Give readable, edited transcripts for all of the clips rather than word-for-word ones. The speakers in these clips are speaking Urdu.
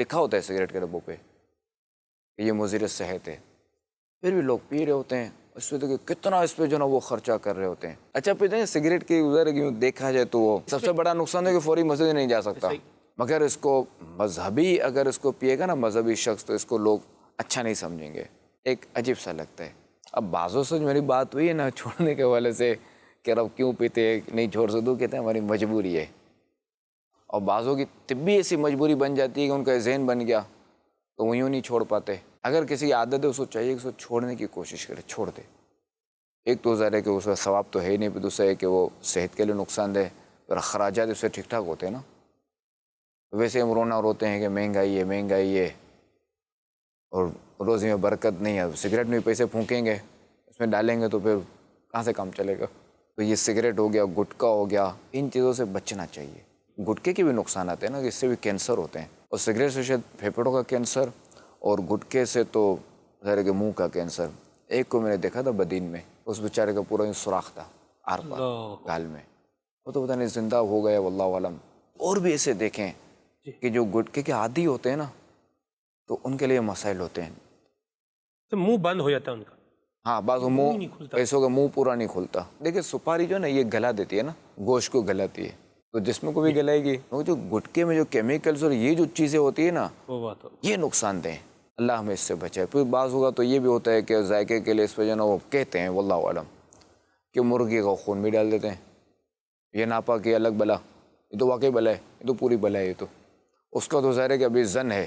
لکھا ہوتا ہے سگریٹ کے ڈبوں پہ کہ یہ مضر صحت ہے، پھر بھی لوگ پی رہے ہوتے ہیں، اس پہ دیکھیں کتنا اس پہ جو نا وہ خرچہ کر رہے ہوتے ہیں۔ اچھا پھر دیکھیں سگریٹ کی ادھر دیکھا جائے تو وہ سب سے بڑا نقصان ہے کہ فوری مسجد نہیں جا سکتا، مگر اس کو مذہبی اگر اس کو پیے گا نا مذہبی شخص تو اس کو لوگ اچھا نہیں سمجھیں گے، ایک عجیب سا لگتا ہے۔ اب بعضوں سے میری بات ہوئی ہے نا چھوڑنے کے حوالے سے کہ رب کیوں پیتے نہیں چھوڑ سکتے، کہتے ہیں ہماری مجبوری ہے، اور بعضوں کی طبی ایسی مجبوری بن جاتی ہے کہ ان کا ذہن بن گیا تو وہ یوں نہیں چھوڑ پاتے۔ اگر کسی کی عادت ہے اس کو چاہیے کہ اس کو چھوڑنے کی کوشش کرے، چھوڑ دے۔ ایک تو ظاہر ہے کہ اس کا ثواب تو ہے ہی نہیں، پھر دوسرا ہے کہ وہ صحت کے لیے نقصان دہ، اور اخراجات اس سے ٹھیک ٹھاک ہوتے ہیں نا۔ ویسے ہم رونا روتے ہیں کہ مہنگائی ہے مہنگائی ہے، اور روزی میں برکت نہیں ہے، سگریٹ میں پیسے پھونکیں گے اس میں ڈالیں گے تو پھر کہاں سے کام چلے گا؟ تو یہ سگریٹ ہو گیا، گٹکا ہو گیا، ان چیزوں سے بچنا چاہیے۔ گٹکے کے بھی نقصانات ہیں نا، اس سے بھی کینسر ہوتے ہیں، اور سگریٹ سے شاید پھیپھڑوں کا کینسر، اور گٹکے سے تو ظاہر ہے کہ منہ کا کینسر۔ ایک کو میں نے دیکھا تھا بدین میں، اس بیچارے کا پورا سوراخ تھا آر پار گال میں، وہ تو پتہ نہیں زندہ ہو گیا واللہ عالم۔ اور بھی ایسے دیکھیں کہ جو گٹکے کے عادی ہوتے ہیں نا تو ان کے لیے مسائل ہوتے ہیں، تو منہ بند ہو جاتا ہے ان کا، ہاں بعض منہ پیسوں کا منہ پورا نہیں کھلتا۔ دیکھیں سپاری جو ہے نا یہ گلا دیتی ہے نا، گوشت کو گلاتی ہے تو جسم کو بھی گلائے گی، وہ جو گٹکے میں جو کیمیکلز اور یہ جو چیزیں ہوتی ہے نا یہ نقصان دہ، اللہ ہمیں اس سے بچائے۔ پھر بعض ہوگا تو یہ بھی ہوتا ہے کہ ذائقے کے لیے اس پہ جو نا وہ کہتے ہیں واللہ عالم کہ مرغی کا خون بھی ڈال دیتے ہیں، یہ ناپاک یہ الگ بلا، یہ تو واقعی بلا ہے، یہ تو پوری بلا ہے، یہ تو اس کا تو ظاہر ہے کہ ابھی زن ہے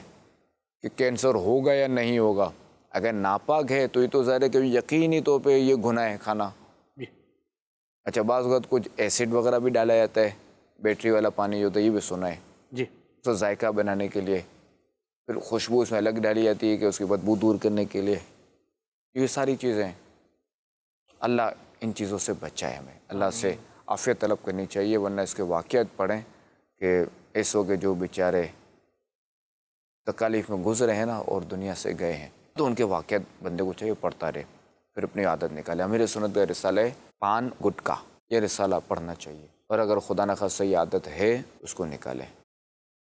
کہ کینسر ہوگا یا نہیں ہوگا۔ اگر ناپاک ہے تو یہ تو ظاہر ہے کہ یقینی طور پہ یہ گناہ ہے کھانا۔ اچھا بعض اوقات کچھ ایسڈ وغیرہ بھی ڈالا جاتا ہے، بیٹری والا پانی جو ہوتا ہے یہ بھی سنا ہے جی، تو ذائقہ بنانے کے لیے، پھر خوشبو اس میں الگ ڈالی جاتی ہے کہ اس کی بدبو دور کرنے کے لیے۔ یہ ساری چیزیں اللہ ان چیزوں سے بچائے، ہمیں اللہ سے عافیت طلب کرنی چاہیے، ورنہ اس کے واقعات پڑھیں کہ ایسوں کے جو بیچارے تکالیف میں گزرے ہیں نا اور دنیا سے گئے ہیں، تو ان کے واقعات بندے کو چاہیے پڑھتا رہے، پھر اپنی عادت نکالے۔ امیر سنت کا رسالہ ہے پان گٹکا، یہ رسالہ پڑھنا چاہیے، اور اگر خدا نخواستہ یہ عادت ہے اس کو نکالیں۔